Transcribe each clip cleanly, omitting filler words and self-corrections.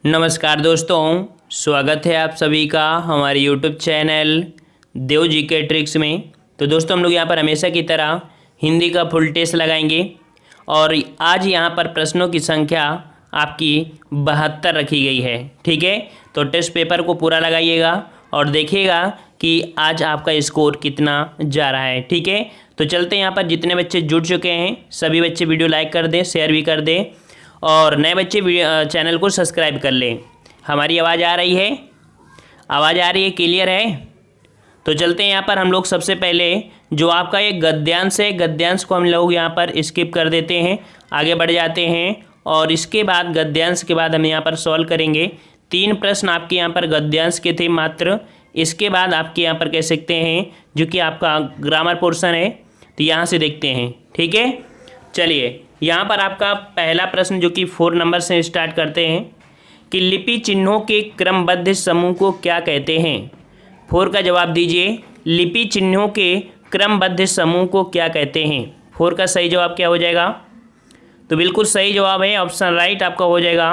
नमस्कार दोस्तों, स्वागत है आप सभी का हमारे यूट्यूब चैनल देव जी के ट्रिक्स में। तो दोस्तों हम लोग यहाँ पर हमेशा की तरह हिंदी का फुल टेस्ट लगाएंगे और आज यहाँ पर प्रश्नों की संख्या आपकी 72 रखी गई है। ठीक है, तो टेस्ट पेपर को पूरा लगाइएगा और देखिएगा कि आज आपका स्कोर कितना जा रहा है। ठीक है, तो चलते हैं यहाँ पर जितने बच्चे जुड़ चुके हैं सभी बच्चे वीडियो लाइक कर दें, शेयर भी कर दें और नए बच्चे चैनल को सब्सक्राइब कर लें। हमारी आवाज़ आ रही है? आवाज़ आ रही है? क्लियर है? तो चलते हैं यहाँ पर हम लोग सबसे पहले जो आपका ये गद्यांश है, गद्यांश को हम लोग यहाँ पर स्किप कर देते हैं, आगे बढ़ जाते हैं और इसके बाद गद्यांश के बाद हम यहाँ पर सॉल्व करेंगे। 3 प्रश्न आपके यहाँ पर गद्यांश के थे मात्र। इसके बाद आपके यहाँ पर कह सकते हैं जो कि आपका ग्रामर पोर्शन है, तो यहाँ से देखते हैं। ठीक है, चलिए यहाँ पर आपका पहला प्रश्न जो कि 4 नंबर से स्टार्ट करते हैं कि लिपि चिन्हों के क्रमबद्ध समूह को क्या कहते हैं। 4 का जवाब दीजिए। लिपि चिन्हों के क्रमबद्ध समूह को क्या कहते हैं? 4 का सही जवाब क्या हो जाएगा? तो बिल्कुल सही जवाब है, ऑप्शन राइट आपका हो जाएगा।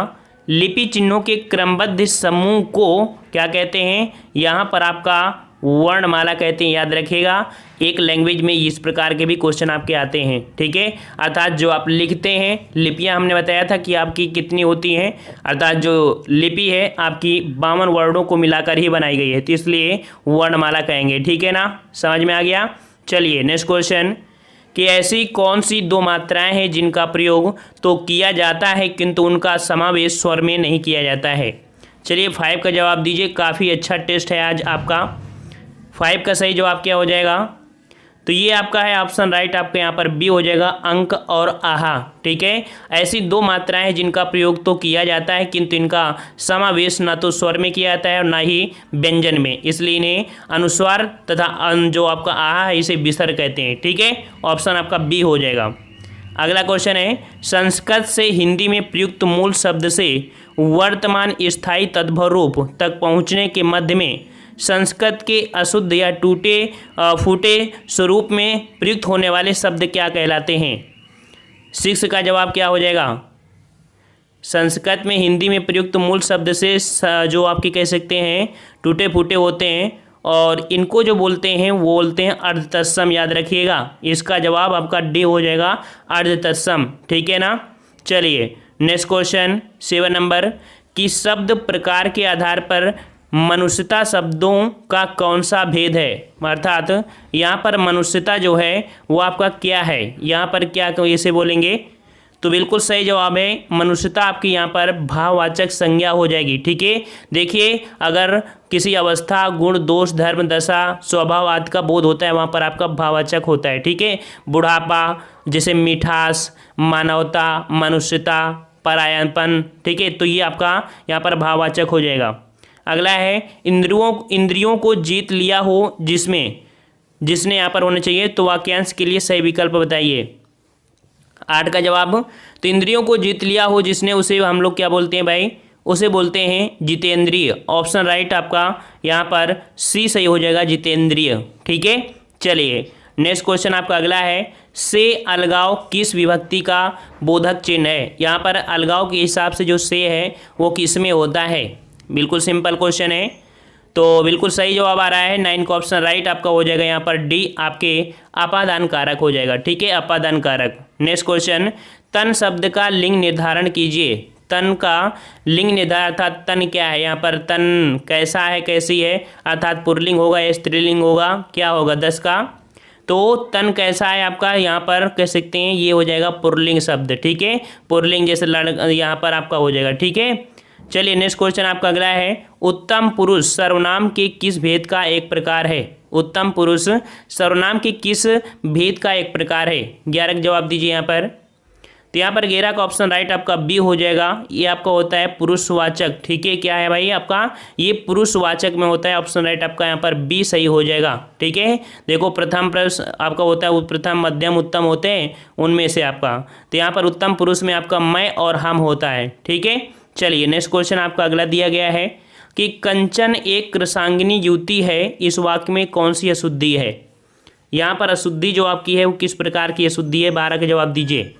लिपि चिन्हों के क्रमबद्ध समूह को क्या कहते हैं? यहाँ पर आपका वर्णमाला कहते हैं, याद रखिएगा। एक लैंग्वेज में इस प्रकार के भी क्वेश्चन आपके आते हैं। ठीक है, अर्थात जो आप लिखते हैं, लिपियां हमने बताया था कि आपकी कितनी होती हैं, अर्थात जो लिपि है आपकी 52 वर्णों को मिलाकर ही बनाई गई है, तो इसलिए वर्णमाला कहेंगे। ठीक है ना, समझ में आ गया? चलिए नेक्स्ट क्वेश्चन कि ऐसी कौन सी 2 मात्राएं हैं जिनका प्रयोग तो किया जाता है किंतु उनका समावेश स्वर में नहीं किया जाता है। चलिए 5 का जवाब दीजिए। काफ़ी अच्छा टेस्ट है आज आपका। 5 का सही जवाब क्या हो जाएगा? तो ये आपका है ऑप्शन राइट, आपके यहाँ पर बी हो जाएगा, अंक और आहा। ठीक है, ऐसी 2 मात्राएं हैं जिनका प्रयोग तो किया जाता है किंतु इनका समावेश ना तो स्वर में किया जाता है और ना ही व्यंजन में, इसलिए इन्हें अनुस्वार तथा जो आपका आहा है इसे विसर्ग कहते हैं। ठीक है, ऑप्शन आपका बी हो जाएगा। अगला क्वेश्चन है संस्कृत से हिंदी में प्रयुक्त मूल शब्द से वर्तमान स्थायी तद्भव रूप तक पहुँचने के मध्य में संस्कृत के अशुद्ध या टूटे फूटे स्वरूप में प्रयुक्त होने वाले शब्द क्या कहलाते हैं? 6 का जवाब क्या हो जाएगा? संस्कृत में हिंदी में प्रयुक्त मूल शब्द से जो आपके कह सकते हैं टूटे फूटे होते हैं और इनको जो बोलते हैं वो बोलते हैं अर्ध तत्सम, याद रखिएगा। इसका जवाब आपका डी हो जाएगा, अर्ध तत्सम। ठीक है ना, चलिए नेक्स्ट क्वेश्चन 7 नंबर कि शब्द प्रकार के आधार पर मनुष्यता शब्दों का कौन सा भेद है। अर्थात यहाँ पर मनुष्यता जो है वो आपका क्या है, यहाँ पर क्या इसे बोलेंगे? तो बिल्कुल सही जवाब है, मनुष्यता आपकी यहाँ पर भाववाचक संज्ञा हो जाएगी। ठीक है, देखिए अगर किसी अवस्था, गुण, दोष, धर्म, दशा, स्वभाव आदि का बोध होता है वहाँ पर आपका भाववाचक होता है। ठीक है, बुढ़ापा जैसे मिठास, मानवता, मनुष्यता, परायणपन। ठीक है, तो ये आपका यहाँ पर भाववाचक हो जाएगा। अगला है इंद्रियों को जीत लिया हो जिसने यहाँ पर होना चाहिए, तो वाक्यांश के लिए सही विकल्प बताइए। 8 का जवाब, तो इंद्रियों को जीत लिया हो जिसने, उसे हम लोग क्या बोलते हैं भाई? उसे बोलते हैं जितेंद्रिय। ऑप्शन राइट आपका यहाँ पर सी सही हो जाएगा, जितेंद्रिय। ठीक है, चलिए नेक्स्ट क्वेश्चन आपका अगला है से अलगाव किस विभक्ति का बोधक चिन्ह है। यहाँ पर अलगाव के हिसाब से जो से है वो किस में होता है? बिल्कुल सिंपल क्वेश्चन है, तो बिल्कुल सही जवाब आ रहा है। 9 का ऑप्शन राइट आपका हो जाएगा, यहाँ पर डी आपके अपादान कारक हो जाएगा। ठीक है, अपादान कारक। नेक्स्ट क्वेश्चन तन शब्द का लिंग निर्धारण कीजिए। तन का लिंग निर्धारण अर्थात तन क्या है, यहाँ पर तन कैसा है, कैसी है, अर्थात पुल्लिंग होगा या स्त्रीलिंग होगा, क्या होगा 10 का? तो तन कैसा है आपका यहाँ पर कह सकते हैं ये हो जाएगा पुल्लिंग शब्द। ठीक है, पुल्लिंग जैसे यहाँ पर आपका हो जाएगा। ठीक है, चलिए नेक्स्ट क्वेश्चन आपका अगला है उत्तम पुरुष सर्वनाम के किस भेद का एक प्रकार है। उत्तम पुरुष सर्वनाम के किस भेद का एक प्रकार है? 11 का जवाब दीजिए यहाँ पर। तो यहाँ पर 11 का ऑप्शन राइट आपका बी हो जाएगा, ये आपका होता है पुरुषवाचक। ठीक है, क्या है भाई आपका? ये पुरुषवाचक में होता है। ऑप्शन राइट आपका यहाँ पर बी सही हो जाएगा। ठीक है, देखो प्रथम प्रश्न आपका होता है प्रथम, मध्यम, उत्तम होते हैं उनमें से आपका, तो यहाँ पर उत्तम पुरुष में आपका मैं और हम होता है। ठीक है, चलिए नेक्स्ट क्वेश्चन आपका अगला दिया गया है कि कंचन एक कृशांगिनी युवती है, इस वाक्य में कौन सी अशुद्धि है। यहाँ पर अशुद्धि जो आपकी है वो किस प्रकार की अशुद्धि है? 12 का जवाब दीजिए।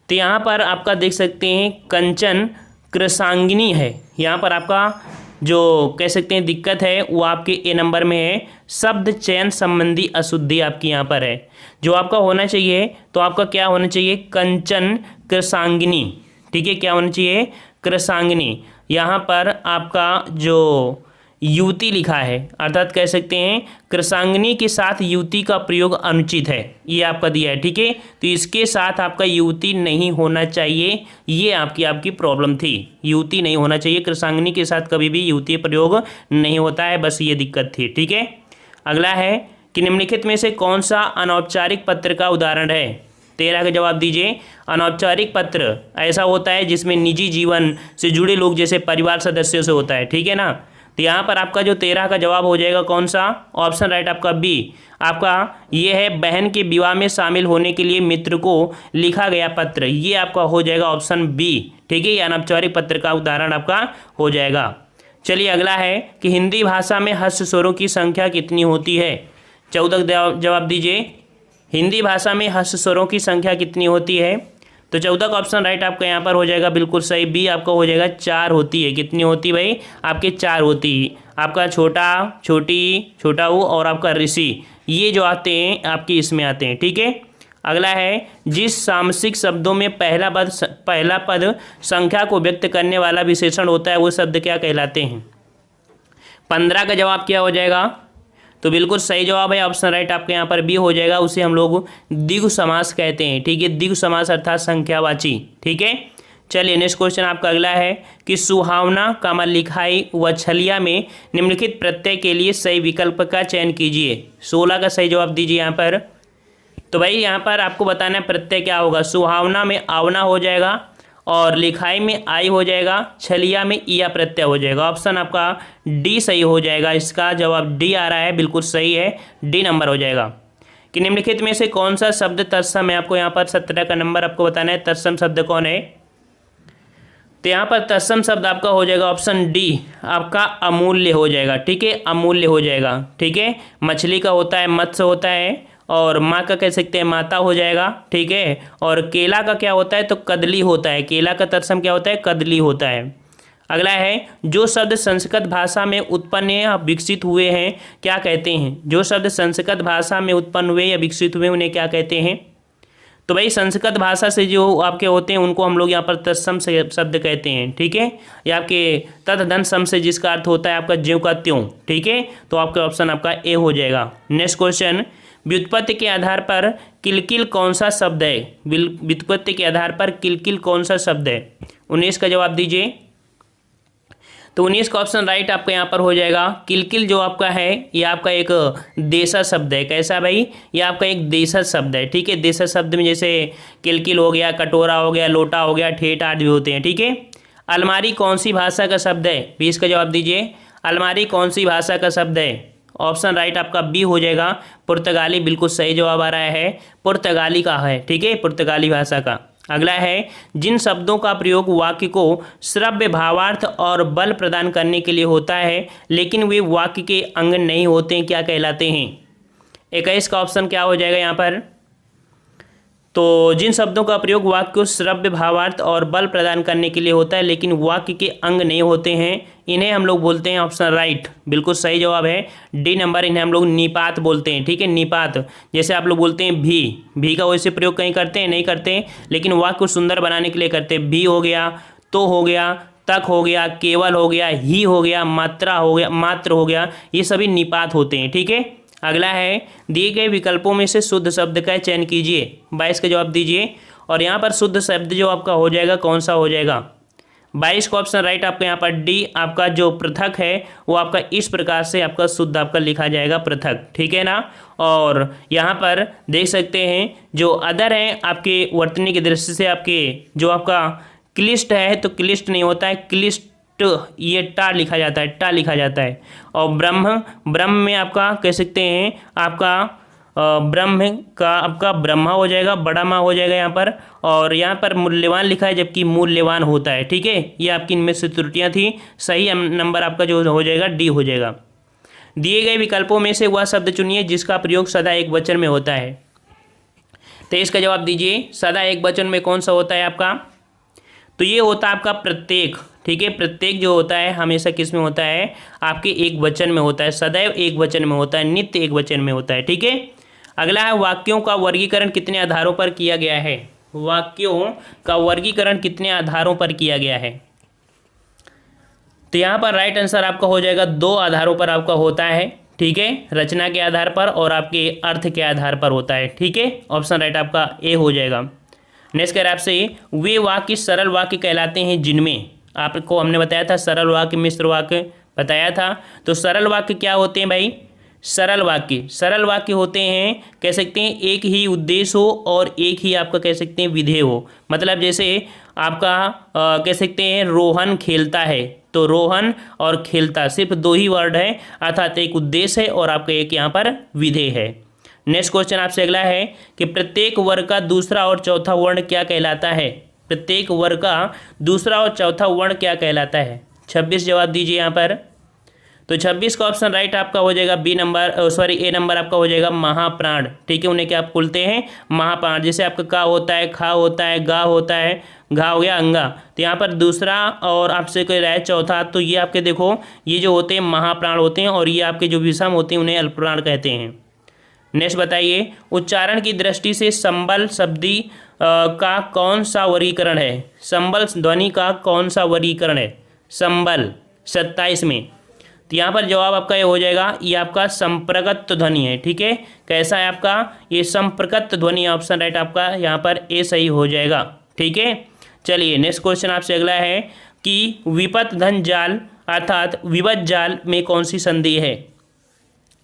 तो यहाँ पर आपका देख सकते हैं कंचन कृशांगिनी है। यहाँ पर आपका जो कह सकते हैं दिक्कत है वो आपके ए नंबर में है, शब्द चयन संबंधी अशुद्धि आपकी यहाँ पर है। जो आपका होना चाहिए तो आपका क्या होना चाहिए, कंचन कृशांगिनी। ठीक है, क्या होना चाहिए, कृशांगिनी। यहाँ पर आपका जो युवती लिखा है, अर्थात कह सकते हैं कृशांगिनी के साथ युवती का प्रयोग अनुचित है, ये आपका दिया है। ठीक है, तो इसके साथ आपका युवती नहीं होना चाहिए, ये आपकी प्रॉब्लम थी, युवती नहीं होना चाहिए, कृशांगिनी के साथ कभी भी युवती प्रयोग नहीं होता है, बस ये दिक्कत थी। ठीक है, अगला है कि निम्नलिखित में से कौन सा अनौपचारिक पत्र का उदाहरण है। 13 का जवाब दीजिए। अनौपचारिक पत्र ऐसा होता है जिसमें निजी जीवन से जुड़े लोग जैसे परिवार सदस्यों से होता है। ठीक है ना, तो यहाँ पर आपका जो 13 का जवाब हो जाएगा कौन सा, ऑप्शन राइट आपका बी। आपका ये है बहन के विवाह में शामिल होने के लिए मित्र को लिखा गया पत्र, ये आपका हो जाएगा ऑप्शन बी। ठीक है, ये अनौपचारिक पत्र का उदाहरण आपका हो जाएगा। चलिए अगला है कि हिंदी भाषा में हस्त स्वरों की संख्या कितनी होती है। 14 जवाब दीजिए। हिंदी भाषा में हस्त स्वरों की संख्या कितनी होती है, तो 14 का ऑप्शन राइट आपका यहाँ पर हो जाएगा बिल्कुल सही, बी आपका हो जाएगा 4 होती है। कितनी होती भाई, आपके 4 होती है। आपका छोटा, छोटी, छोटा ऊ और आपका ऋषि, ये जो आते हैं आपके इसमें आते हैं। ठीक है, अगला है जिस सामसिक शब्दों में पहला पद संख्या को व्यक्त करने वाला विशेषण होता है वो शब्द क्या कहलाते हैं। 15 का जवाब क्या हो जाएगा, तो बिल्कुल सही जवाब है, ऑप्शन राइट आपके यहाँ पर बी हो जाएगा। उसे हम लोग द्विगु समास कहते हैं। ठीक है, द्विगु समास अर्थात संख्यावाची। ठीक है, चलिए नेक्स्ट क्वेश्चन आपका अगला है कि सुहावना, कामा, लिखाई व छलिया में निम्नलिखित प्रत्यय के लिए सही विकल्प का चयन कीजिए। 16 का सही जवाब दीजिए यहाँ पर। तो भाई यहाँ पर आपको बताना है प्रत्यय क्या होगा। सुहावना में आवना हो जाएगा और लिखाई में आई हो जाएगा, छलिया में ईया प्रत्यय हो जाएगा। ऑप्शन आपका डी सही हो जाएगा, इसका जवाब डी आ रहा है, बिल्कुल सही है, डी नंबर हो जाएगा। कि निम्नलिखित में से कौन सा शब्द तत्सम है, आपको यहाँ पर 17 का नंबर आपको बताना है तत्सम शब्द कौन है। तो यहाँ पर तत्सम शब्द आपका हो जाएगा ऑप्शन डी, आपका अमूल्य हो जाएगा। ठीक है, अमूल्य हो जाएगा। ठीक है, मछली का होता है मत्स्य होता है, और माँ का कह सकते हैं माता हो जाएगा। ठीक है, और केला का क्या होता है, तो कदली होता है, केला का तत्सम क्या होता है, कदली होता है। अगला है जो शब्द संस्कृत भाषा में उत्पन्न या विकसित हुए हैं क्या कहते हैं। जो शब्द संस्कृत भाषा में उत्पन्न हुए या विकसित हुए उन्हें क्या कहते हैं। तो भाई संस्कृत भाषा से जो आपके होते हैं उनको हम लोग यहाँ पर तत्सम शब्द कहते हैं। ठीक है, या आपके तत्धन सम से जिसका अर्थ होता है आपका ज्यों का त्यों। ठीक है, तो आपका ऑप्शन आपका ए हो जाएगा। नेक्स्ट क्वेश्चन, व्युत्पत्ति के आधार पर किलकिल कौन सा शब्द है। व्युत्पत्ति के आधार पर किलकिल कौन सा शब्द है। 19 का जवाब दीजिए। तो 19 का ऑप्शन राइट आपका यहाँ पर हो जाएगा। किलकिल जो आपका है ये आपका एक देशज शब्द है। कैसा भाई, ये आपका एक देशज शब्द है। ठीक है, देशज शब्द में जैसे किलकिल हो गया, कटोरा हो गया, लोटा हो गया, ठेठ आदि होते हैं। ठीक है, अलमारी कौन सी भाषा का शब्द है। 20 का जवाब दीजिए। अलमारी कौन सी भाषा का शब्द है। ऑप्शन राइट आपका बी हो जाएगा, पुर्तगाली। बिल्कुल सही जवाब आ रहा है, पुर्तगाली का है। ठीक है, पुर्तगाली भाषा का। अगला है जिन शब्दों का प्रयोग वाक्य को श्रव्य भावार्थ और बल प्रदान करने के लिए होता है लेकिन वे वाक्य के अंग नहीं होते हैं क्या कहलाते हैं। 21 का ऑप्शन क्या हो जाएगा यहाँ पर। तो जिन शब्दों का प्रयोग वाक्य को श्रव्य भावार्थ और बल प्रदान करने के लिए होता है लेकिन वाक्य के अंग नहीं होते हैं इन्हें हम लोग बोलते हैं, ऑप्शन राइट बिल्कुल सही जवाब है, डी नंबर। इन्हें हम लोग निपात बोलते हैं। ठीक है, निपात। जैसे आप लोग बोलते हैं भी का वैसे प्रयोग कहीं करते हैं नहीं करते हैं, लेकिन वाक्य को सुंदर बनाने के लिए करते हैं। भी हो गया, तो हो गया, तक हो गया, केवल हो गया, ही हो गया, मात्रा हो गया, मात्र हो गया, ये सभी निपात होते हैं। ठीक है, अगला है दिए गए विकल्पों में से शुद्ध शब्द का चयन कीजिए। 22 का जवाब दीजिए। और यहाँ पर शुद्ध शब्द जो आपका हो जाएगा कौन सा हो जाएगा। 22 का ऑप्शन राइट आपका यहाँ पर डी, आपका जो पृथक है वो आपका इस प्रकार से आपका शुद्ध आपका लिखा जाएगा पृथक। ठीक है ना, और यहाँ पर देख सकते हैं जो अदर है आपके वर्तनी की दृष्टि से आपके जो आपका क्लिष्ट है तो क्लिष्ट नहीं होता है, क्लिष्ट ये टा लिखा जाता है, टा लिखा जाता है। और ब्रह्म में आपका कह सकते हैं आपका ब्रह्म का आपका ब्रह्मा हो जाएगा, बड़ा माँ हो जाएगा यहाँ पर। और यहाँ पर मूल्यवान लिखा है जबकि मूल्यवान होता है। ठीक है, ये आपकी इनमें से त्रुटियाँ थी। सही नंबर आपका जो हो जाएगा डी हो जाएगा। दिए गए विकल्पों में से वह शब्द चुनिए जिसका प्रयोग सदा एक वचन में होता है। तो इसका जवाब दीजिए, सदा एक वचन में कौन सा होता है आपका। तो ये होता है आपका प्रत्येक, ठीक है। प्रत्येक जो होता है हमेशा किस में होता है, आपके एक वचन में होता है, सदैव एक वचन में होता है, नित्य एक वचन में होता है, ठीक है। अगला है वाक्यों का वर्गीकरण कितने आधारों पर किया गया है। वाक्यों का वर्गीकरण कितने आधारों पर किया गया है। तो यहाँ पर राइट आंसर आपका हो जाएगा 2 आधारों पर आपका होता है, ठीक है। रचना के आधार पर और आपके अर्थ के आधार पर होता है, ठीक है। ऑप्शन राइट आपका ए हो जाएगा। नेक्स्ट कह रहा है आपसे, वे वाक्य सरल वाक्य कहलाते हैं जिनमें, आपको हमने बताया था सरल वाक्य मिश्र वाक्य बताया था। तो सरल वाक्य क्या होते हैं भाई, सरल वाक्य होते हैं, कह सकते हैं एक ही उद्देश्य हो और एक ही आपका कह सकते हैं विधेय हो। मतलब जैसे आपका कह सकते हैं रोहन खेलता है, तो रोहन और खेलता सिर्फ 2 ही वर्ड है, अर्थात एक उद्देश्य है और आपका एक यहाँ पर विधेय है। नेक्स्ट क्वेश्चन आपसे अगला है कि प्रत्येक वर्ग का दूसरा और चौथा वर्ण क्या कहलाता है। प्रत्येक वर्ग का दूसरा और चौथा वर्ण क्या कहलाता है। 26 जवाब दीजिए यहाँ पर। तो 26 का ऑप्शन राइट आपका हो जाएगा ए नंबर आपका हो जाएगा महाप्राण, ठीक है। उन्हें क्या आप बोलते हैं, महाप्राण। जैसे आपका का होता है, खा होता है, गा होता है, घा हो गया अंगा। तो यहाँ पर दूसरा और आपसे कह रहा है चौथा, तो ये आपके देखो ये जो होते हैं महाप्राण होते हैं और ये आपके जो विषम होते हैं उन्हें अल्पप्राण कहते हैं। नेक्स्ट बताइए, उच्चारण की दृष्टि से संबल शब्दी का कौन सा वर्गीकरण है। संबल ध्वनि का कौन सा वर्गीकरण है, संबल 27 में। तो यहाँ पर जवाब आपका ये हो जाएगा, ये आपका संप्रगत ध्वनि है, ठीक है। कैसा है आपका, ये संप्रगत ध्वनि। ऑप्शन राइट आपका यहाँ पर ए सही हो जाएगा, ठीक है। चलिए नेक्स्ट क्वेश्चन आपसे अगला है कि विपत धन जाल अर्थात विपत जाल में कौन सी संधि है।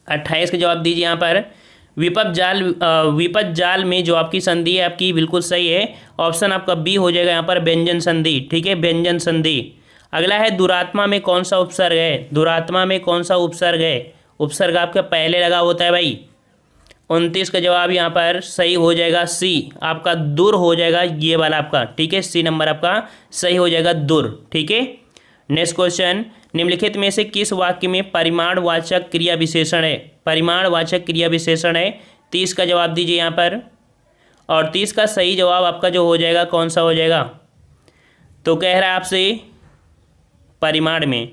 28 का जवाब दीजिए यहाँ पर। विपत जाल में जो आपकी संधि है आपकी बिल्कुल सही है, ऑप्शन आपका बी हो जाएगा यहाँ पर व्यंजन संधि, ठीक है, व्यंजन संधि। अगला है दुरात्मा में कौन सा उपसर्ग है। दुरात्मा में कौन सा उपसर्ग है, उपसर्ग आपका पहले लगा होता है भाई। 29 का जवाब यहाँ पर सही हो जाएगा सी, आपका दूर हो जाएगा ये वाला आपका, ठीक है। सी नंबर आपका सही हो जाएगा दूर, ठीक है। नेक्स्ट क्वेश्चन, निम्नलिखित में से किस वाक्य में परिमाणवाचक क्रिया विशेषण है। परिमाणवाचक क्रिया विशेषण है। 30 का जवाब दीजिए यहाँ पर। और 30 का सही जवाब आपका जो हो जाएगा कौन सा हो जाएगा, तो कह रहा है आपसे परिमाण में,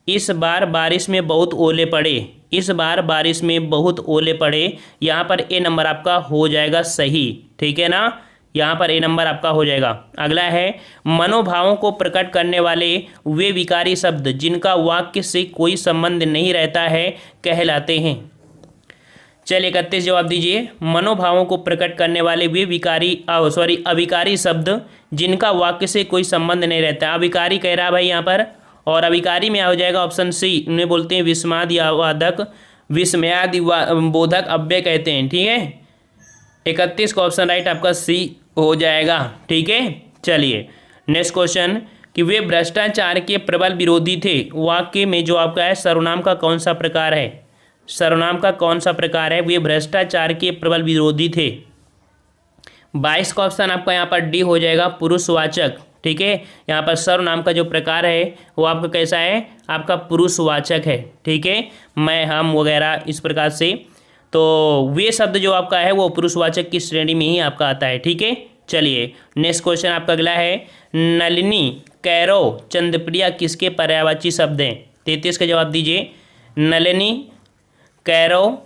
इस बार बारिश में बहुत ओले पड़े। इस बार बारिश में बहुत ओले पड़े, यहाँ पर ए नंबर आपका हो जाएगा सही, ठीक है ना। यहाँ पर ए नंबर आपका हो जाएगा। अगला है मनोभावों को प्रकट करने वाले वे विकारी शब्द जिनका वाक्य से कोई संबंध नहीं रहता है कहलाते हैं। चलिए 31 जवाब दीजिए। मनोभावों को प्रकट करने वाले वे अविकारी शब्द जिनका वाक्य से कोई संबंध नहीं रहता। अविकारी कह रहा है भाई यहाँ पर, और अविकारी में आ जाएगा ऑप्शन सी, उन्हें बोलते हैं विस्मयादिवादक, विस्मयादिबोधक अव्यय कहते हैं, ठीक है। 31 का ऑप्शन राइट आपका सी हो जाएगा, ठीक है। चलिए नेक्स्ट क्वेश्चन कि वे भ्रष्टाचार के प्रबल विरोधी थे। वाक्य में जो आपका है सर्वनाम का कौन सा प्रकार है। सर्वनाम का कौन सा प्रकार है, वे भ्रष्टाचार के प्रबल विरोधी थे। 22 का ऑप्शन आपका यहाँ पर डी हो जाएगा पुरुषवाचक, ठीक है। यहाँ पर सर्वनाम का जो प्रकार है वो आपका कैसा है, आपका पुरुषवाचक है, ठीक है। मैं, हम वगैरह इस प्रकार से, तो वे शब्द जो आपका है वो पुरुषवाचक की श्रेणी में ही आपका आता है, ठीक है। चलिए नेक्स्ट क्वेश्चन आपका अगला है, नलिनी, कैरव, चंद्रप्रिया किसके पर्यायवाची शब्द हैं। 33 का जवाब दीजिए। नलिनी, कैरव,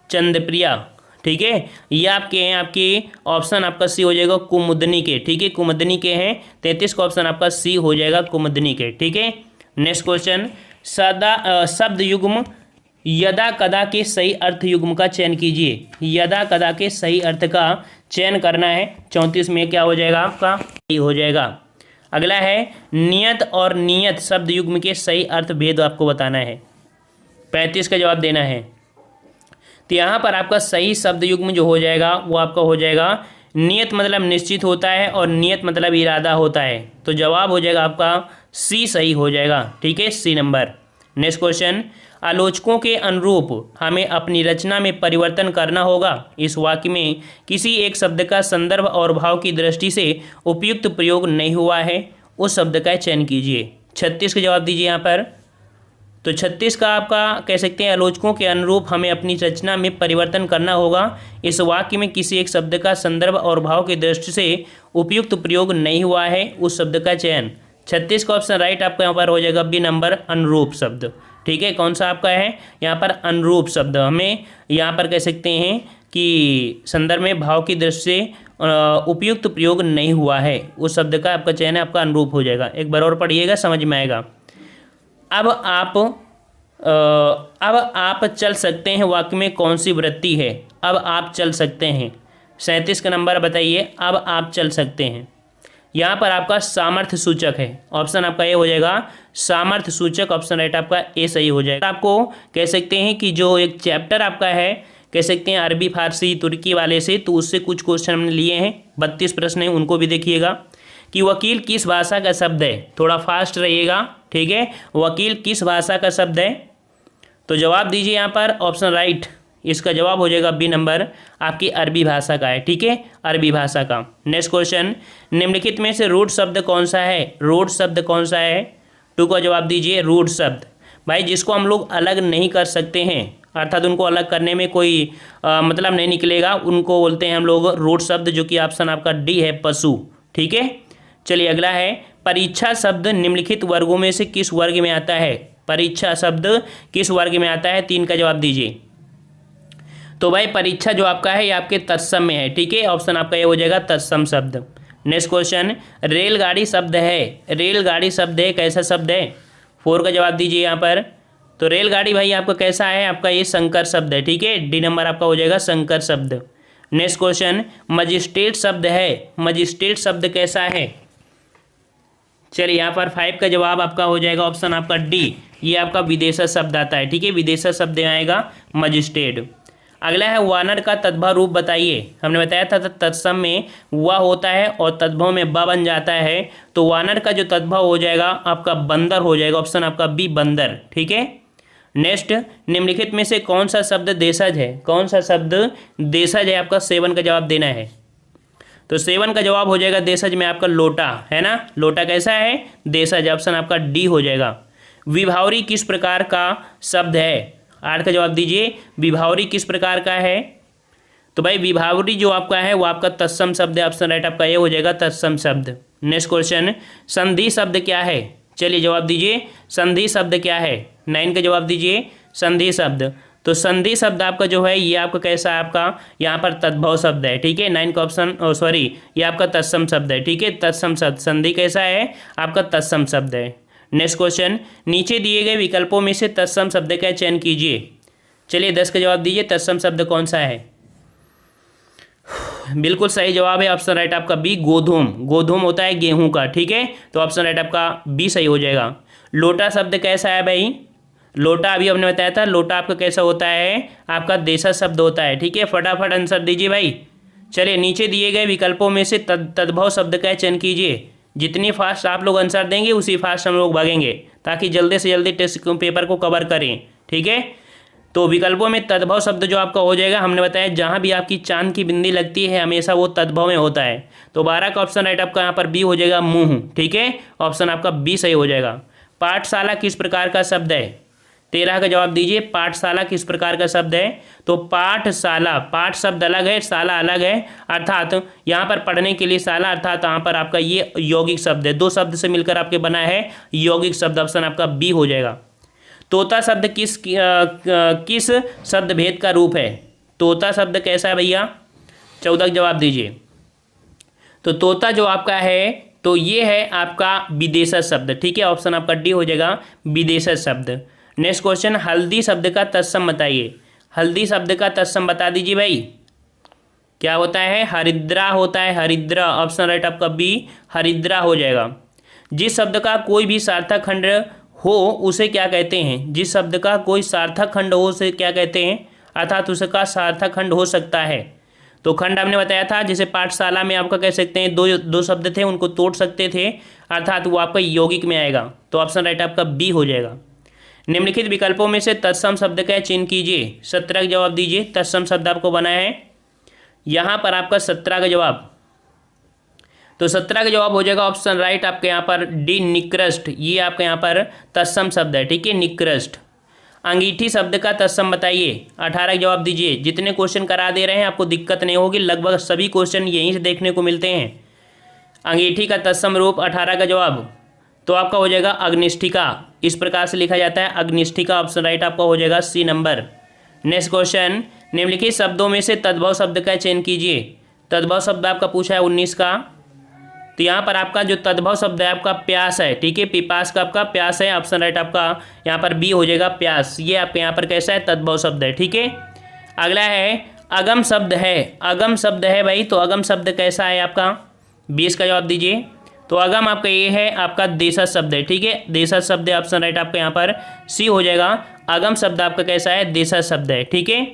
चंद्रप्रिया, ठीक है, ये आपके हैं, आपके ऑप्शन आपका सी हो जाएगा कुमुदनी के, ठीक है, कुमुदनी के हैं। 33 का ऑप्शन आपका सी हो जाएगा कुमुदनी के, ठीक है। नेक्स्ट क्वेश्चन, शब्द युग्म यदा कदा के सही अर्थ युग्म का चयन कीजिए। यदा कदा के सही अर्थ का चयन करना है। 34 में क्या हो जाएगा आपका, सही हो जाएगा। अगला है नियत और नियत शब्द युग्म के सही अर्थ भेद आपको बताना है। 35 का जवाब देना है। तो यहाँ पर आपका सही शब्द युग्म जो हो जाएगा वो आपका हो जाएगा नियत मतलब निश्चित होता है और नियत मतलब इरादा होता है। तो जवाब हो जाएगा आपका सी सही हो जाएगा, ठीक है, सी नंबर। नेक्स्ट क्वेश्चन, आलोचकों के अनुरूप हमें अपनी रचना में परिवर्तन करना होगा। इस वाक्य में किसी एक शब्द का संदर्भ और भाव की दृष्टि से उपयुक्त प्रयोग नहीं हुआ है, उस शब्द का चयन कीजिए। 36 का जवाब दीजिए यहाँ पर। तो 36 का आपका कह सकते हैं आलोचकों के अनुरूप हमें अपनी रचना में परिवर्तन करना होगा। इस वाक्य में किसी एक शब्द का संदर्भ और भाव की दृष्टि से उपयुक्त प्रयोग नहीं हुआ है, उस शब्द का चयन। 36 का ऑप्शन राइट आपका यहाँ पर हो जाएगा बी नंबर, अनुरूप शब्द। ठीक है, कौन सा आपका है यहाँ पर अनुरूप शब्द। हमें यहाँ पर कह सकते हैं कि संदर्भ में भाव की दृष्टि से उपयुक्त प्रयोग नहीं हुआ है, उस शब्द का आपका चयन है, आपका अनुरूप हो जाएगा। एक बार और पढ़िएगा, समझ में आएगा। अब आप चल सकते हैं वाक्य में कौन सी वृत्ति है। अब आप चल सकते हैं, 37 का नंबर बताइए। अब आप चल सकते हैं, यहाँ पर आपका सामर्थ्य सूचक है, ऑप्शन आपका ए हो जाएगा सामर्थ्य सूचक, ऑप्शन राइट आपका ए सही हो जाएगा। आपको कह सकते हैं कि जो एक चैप्टर आपका है कह सकते हैं अरबी फारसी तुर्की वाले से, तो उससे कुछ क्वेश्चन हमने लिए हैं, 32 प्रश्न हैं, उनको भी देखिएगा कि वकील किस भाषा का शब्द है। थोड़ा फास्ट रहिएगा, ठीक है। वकील किस भाषा का शब्द है, तो जवाब दीजिए यहाँ पर ऑप्शन राइट, इसका जवाब हो जाएगा बी नंबर, आपकी अरबी भाषा का है। ठीक है, अरबी भाषा का। नेक्स्ट क्वेश्चन, निम्नलिखित में से रूढ़ शब्द कौन सा है। रूढ़ शब्द कौन सा है, 2 का जवाब दीजिए। रूढ़ शब्द भाई जिसको हम लोग अलग नहीं कर सकते हैं, अर्थात उनको अलग करने में कोई मतलब नहीं निकलेगा, उनको बोलते हैं हम लोग रूढ़ शब्द, जो कि ऑप्शन आपका डी है, पशु। ठीक है, चलिए अगला है, परीक्षा शब्द निम्नलिखित वर्गों में से किस वर्ग में आता है। परीक्षा शब्द किस वर्ग में आता है, 3 का जवाब दीजिए। तो भाई परीक्षा जो आपका है ये आपके तत्सम में है। ठीक है, ऑप्शन आपका ये हो जाएगा तत्सम शब्द। नेक्स्ट क्वेश्चन, रेलगाड़ी शब्द है। रेलगाड़ी शब्द है, कैसा शब्द है, 4 का जवाब दीजिए यहाँ पर। तो रेलगाड़ी भाई आपका कैसा है, आपका ये संकर शब्द है। ठीक है, डी नंबर आपका हो जाएगा संकर शब्द। नेक्स्ट क्वेश्चन, मजिस्ट्रेट शब्द है। मजिस्ट्रेट शब्द कैसा है, चलिए यहाँ पर 5 का जवाब आपका हो जाएगा ऑप्शन आपका डी, ये आपका विदेशा शब्द आता है। ठीक है, विदेशा शब्द आएगा मजिस्ट्रेट। अगला है, वानर का तद्भव रूप बताइए। हमने बताया था तत्सम में वा होता है और तद्भव में ब बन जाता है, तो वानर का जो तद्भव हो जाएगा आपका बंदर हो जाएगा, ऑप्शन आपका बी बंदर। ठीक है, नेक्स्ट, निम्नलिखित में से कौन सा शब्द देशज है। कौन सा शब्द देशज है, आपका 7 का जवाब देना है। तो 7 का जवाब हो जाएगा देशज में आपका लोटा, है ना। लोटा कैसा है, देशज, ऑप्शन आपका डी हो जाएगा। विभावरी किस प्रकार का शब्द है, 8 का जवाब दीजिए। विभावरी किस प्रकार का है, तो भाई विभावरी जो आपका है वो आपका तत्सम शब्द है, ऑप्शन राइट आपका ये हो जाएगा तत्सम शब्द। नेक्स्ट क्वेश्चन, संधि शब्द क्या है, चलिए जवाब दीजिए। संधि शब्द क्या है, 9 का जवाब दीजिए। संधि शब्द, तो संधि शब्द आपका जो है ये आपका कैसा है, आपका यहाँ पर तद्भव शब्द है। ठीक है, 9 का ऑप्शन सॉरी ये आपका तत्सम शब्द है। ठीक है, तत्सम शब्द, संधि कैसा है आपका तत्सम शब्द है। नेक्स्ट क्वेश्चन, नीचे दिए गए विकल्पों में से तत्सम शब्द का चयन कीजिए। चलिए 10 का जवाब दीजिए, तत्सम शब्द कौन सा है। बिल्कुल सही जवाब है, ऑप्शन राइट आपका बी, गोधूम। गोधूम होता है गेहूं का। ठीक है, तो ऑप्शन राइट आपका बी सही हो जाएगा। लोटा शब्द कैसा है भाई, लोटा अभी हमने बताया था, लोटा आपका कैसा होता है, आपका देशा शब्द होता है। ठीक है, फटाफट आंसर दीजिए भाई। चलिए नीचे दिए गए विकल्पों में से तद्भव शब्द का चयन कीजिए। जितनी फास्ट आप लोग आंसर देंगे उसी फास्ट हम लोग भागेंगे, ताकि जल्दी से जल्दी टेस्ट पेपर को कवर करें। ठीक है, तो विकल्पों में तद्भव शब्द जो आपका हो जाएगा, हमने बताया जहाँ भी आपकी चांद की बिंदी लगती है हमेशा वो तद्भव में होता है। तो 12 का ऑप्शन राइट आपका यहाँ पर बी हो जाएगा, मुँह। ठीक है, ऑप्शन आपका बी सही हो जाएगा। पाठशाला किस प्रकार का शब्द है, 13 का जवाब दीजिए। पाठशाला किस प्रकार का शब्द है, तो पाठशाला, पाठ शब्द अलग है, शाला अलग है, अर्थात यहाँ पर पढ़ने के लिए शाला, अर्थात यहाँ पर आपका ये यौगिक शब्द है, 2 शब्द से मिलकर आपके बना है यौगिक शब्द, ऑप्शन आपका बी हो जाएगा। तोता शब्द किस शब्द भेद का रूप है। तोता शब्द कैसा है भैया, 14 का जवाब दीजिए। तो तोता जो आपका है तो ये है आपका विदेशज शब्द। ठीक है, ऑप्शन आपका डी हो जाएगा, विदेशज शब्द। नेक्स्ट क्वेश्चन, हल्दी शब्द का तत्सम बताइए। हल्दी शब्द का तत्सम बता दीजिए भाई, क्या होता है, हरिद्रा होता है, हरिद्रा, ऑप्शन राइट आपका बी, हरिद्रा हो जाएगा। जिस शब्द का कोई भी सार्थक खंड हो उसे क्या कहते हैं। जिस शब्द का कोई सार्थक खंड हो उसे क्या कहते हैं, अर्थात उसका सार्थक खंड हो सकता है। तो खंड हमने बताया था, जैसे पाठशाला में आपका कह सकते हैं दो शब्द थे, उनको तोड़ सकते थे, अर्थात वो आपका यौगिक में आएगा। तो ऑप्शन राइट आपका बी हो जाएगा। निम्नलिखित विकल्पों में से तत्सम शब्द का चयन कीजिए। 17 का जवाब दीजिए। तत्सम शब्द आपको बना है यहाँ पर आपका 17 का जवाब, तो 17 का जवाब हो जाएगा ऑप्शन राइट आपके यहाँ पर डी, निकृष्ट। ये आपके यहाँ पर तत्सम शब्द है। ठीक है, निकृष्ट। अंगीठी शब्द का तत्सम बताइए। 18 जवाब दीजिए। जितने क्वेश्चन करा दे रहे हैं आपको दिक्कत नहीं होगी, लगभग सभी क्वेश्चन यहीं से देखने को मिलते हैं। अंगीठी का तत्सम रूप 18 का जवाब तो आपका हो जाएगा अग्निष्ठिका। इस प्रकार से लिखा जाता है अग्निष्ठिका। ऑप्शन राइट आपका हो जाएगा सी नंबर। नेक्स्ट क्वेश्चन, निम्नलिखित शब्दों में से तद्भव शब्द का चयन कीजिए। तद्भव शब्द आपका पूछा है 19 का। तो यहाँ पर आपका जो तद्भव शब्द है आपका प्यास है, ठीक है, पिपास का आपका प्यास है। ऑप्शन राइट आपका यहाँ पर बी हो जाएगा प्यास। ये आपके यहाँ पर कैसा है, तद्भव शब्द है, ठीक है। अगला है अगम शब्द है। अगम शब्द है भाई, तो अगम शब्द कैसा है आपका, 20 का जवाब दीजिए। तो अगम आपका ये है आपका देशज शब्द है, ठीक है, देशज शब्द है। ऑप्शन राइट आपका यहाँ पर सी हो जाएगा। अगम शब्द आपका कैसा है, देशज शब्द है, ठीक है।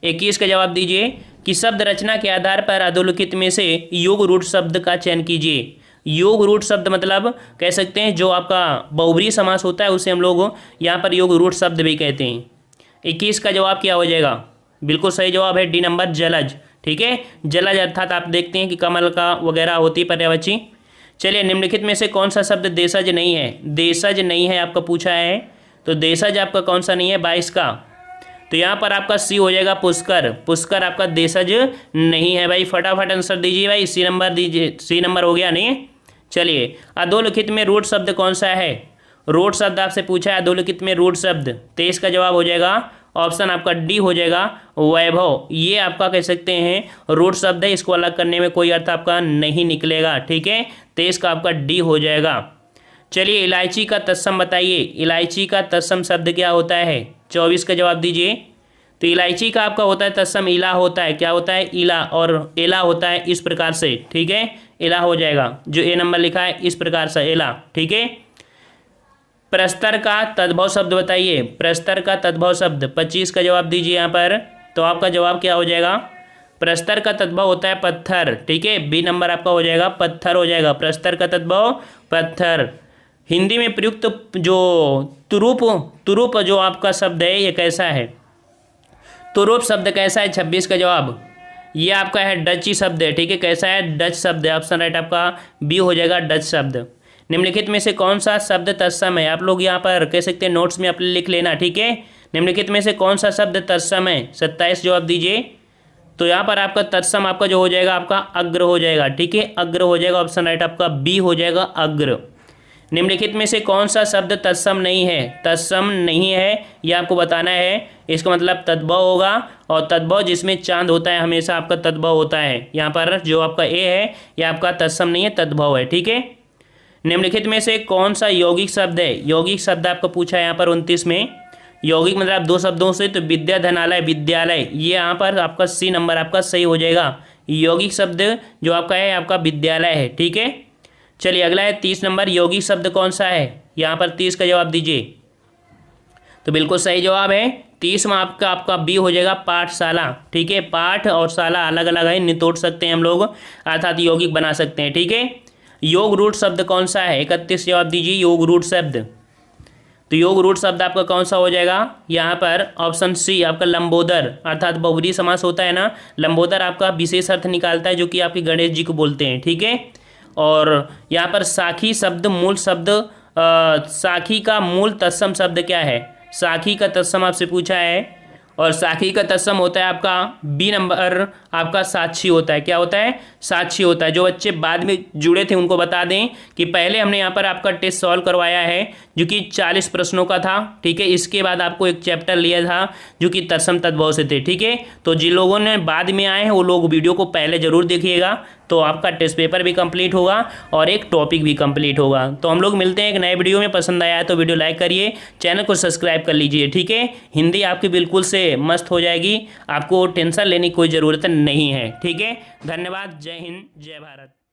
21 का जवाब दीजिए कि शब्द रचना के आधार पर अधोलिखित में से योग रूट शब्द का चयन कीजिए। योग रूट शब्द मतलब कह सकते हैं जो आपका बहुब्रीहि समास होता है उसे हम लोग यहाँ पर योग रूट शब्द भी कहते हैं। 21 का जवाब क्या हो जाएगा, बिल्कुल सही जवाब है डी नंबर जलज, ठीक है। जलज अर्थात आप देखते हैं कि कमल का वगैरह होती है पर्यायवाची। चलिए, निम्नलिखित में से कौन सा शब्द देशज नहीं है। देशज नहीं है आपका पूछा है, तो देशज आपका कौन सा नहीं है, 22 का। तो यहाँ पर आपका सी हो जाएगा पुष्कर। पुष्कर आपका देशज नहीं है भाई। फटाफट आंसर दीजिए भाई, सी नंबर दीजिए। सी नंबर हो गया नहीं। चलिए, अधोलिखित में रूट शब्द कौन सा है। रूट शब्द आपसे पूछा है अधोलिखित में रूट शब्द। 23 का जवाब हो जाएगा ऑप्शन आपका डी हो जाएगा वैभव। ये आपका कह सकते हैं रूट शब्द है, इसको अलग करने में कोई अर्थ आपका नहीं निकलेगा, ठीक है। 23 का आपका डी हो जाएगा। चलिए, इलायची का तत्सम बताइए। इलायची का तत्सम शब्द क्या होता है, 24 का जवाब दीजिए। तो इलायची का आपका होता है तत्सम इला होता है। क्या होता है, इला, और एला होता है इस प्रकार से, ठीक है। इला हो जाएगा, जो ए नंबर लिखा है इस प्रकार से एला, ठीक है। प्रस्तर का तद्भव शब्द बताइए। प्रस्तर का तद्भव शब्द 25 का जवाब दीजिए यहाँ पर। तो आपका जवाब क्या हो जाएगा, प्रस्तर का तद्भव होता है पत्थर, ठीक है। बी नंबर आपका हो जाएगा पत्थर हो जाएगा। प्रस्तर का तद्भव पत्थर। हिंदी में प्रयुक्त जो तुरूप जो आपका शब्द है ये कैसा है, तुरूप शब्द कैसा है, 26 का जवाब। ये आपका है डची शब्द है, ठीक है। कैसा है, डच शब्द है। ऑप्शन राइट आपका बी हो जाएगा डच शब्द। निम्नलिखित में से कौन सा शब्द तत्सम है। आप लोग यहाँ पर कह सकते हैं नोट्स में आप लिख लेना, ठीक है। निम्नलिखित में से कौन सा शब्द तत्सम है, 27 जवाब दीजिए। तो यहाँ पर आपका तत्सम आपका जो हो जाएगा आपका अग्र हो जाएगा, ठीक है, अग्र हो जाएगा। ऑप्शन राइट आपका बी हो जाएगा अग्र। निम्नलिखित में से कौन सा शब्द तत्सम नहीं है। तत्सम नहीं है ये आपको बताना है। इसका मतलब तद्भव होगा, और तद्भव जिसमें चांद होता है हमेशा आपका तद्भव होता है। यहाँ पर जो आपका ए है ये आपका तत्सम नहीं है, तद्भव है, ठीक है। निम्नलिखित में से कौन सा यौगिक शब्द है। यौगिक शब्द आपको पूछा है यहाँ पर 29 में। यौगिक मतलब दो शब्दों से, तो विद्या धनालय विद्यालय, ये यहाँ पर आपका सी नंबर आपका सही हो जाएगा। यौगिक शब्द जो आपका है आपका विद्यालय है, ठीक है। चलिए, अगला है 30 नंबर। यौगिक शब्द कौन सा है, यहाँ पर 30 का जवाब दीजिए। तो बिल्कुल सही जवाब है 30 में आपका बी हो जाएगा पाठशाला, ठीक है। पाठ और शाला अलग अलग है, नितोड़ सकते हैं हम लोग, अर्थात यौगिक बना सकते हैं, ठीक है। योग रूट शब्द कौन सा है, 31 जवाब दीजिए। योग रूट शब्द, तो योग रूट शब्द आपका कौन सा हो जाएगा, यहाँ पर ऑप्शन सी आपका लंबोदर, अर्थात बहुब्रीहि समास होता है ना। लंबोदर आपका विशेष अर्थ निकालता है, जो कि आपके गणेश जी को बोलते हैं, ठीक है। और यहाँ पर साखी शब्द मूल शब्द, साखी का मूल तत्सम शब्द क्या है। साखी का तत्सम आपसे पूछा है, और साखी का तत्सम होता है आपका बी नंबर आपका साक्षी होता है। क्या होता है, साक्षी होता है। जो बच्चे बाद में जुड़े थे उनको बता दें कि पहले हमने यहाँ पर आपका टेस्ट सॉल्व करवाया है जो कि 40 प्रश्नों का था, ठीक है। इसके बाद आपको एक चैप्टर लिया था जो कि तत्सम तद्भव से थे, ठीक है। तो जिन लोगों ने बाद में आए हैं वो लोग वीडियो को पहले ज़रूर देखिएगा, तो आपका टेस्ट पेपर भी कंप्लीट होगा और एक टॉपिक भी कंप्लीट होगा। तो हम लोग मिलते हैं एक नए वीडियो में। पसंद आया है तो वीडियो लाइक करिए, चैनल को सब्सक्राइब कर लीजिए, ठीक है। हिंदी आपकी बिल्कुल से मस्त हो जाएगी, आपको टेंशन लेने की कोई ज़रूरत नहीं है, ठीक है। धन्यवाद। जय हिंद, जय भारत।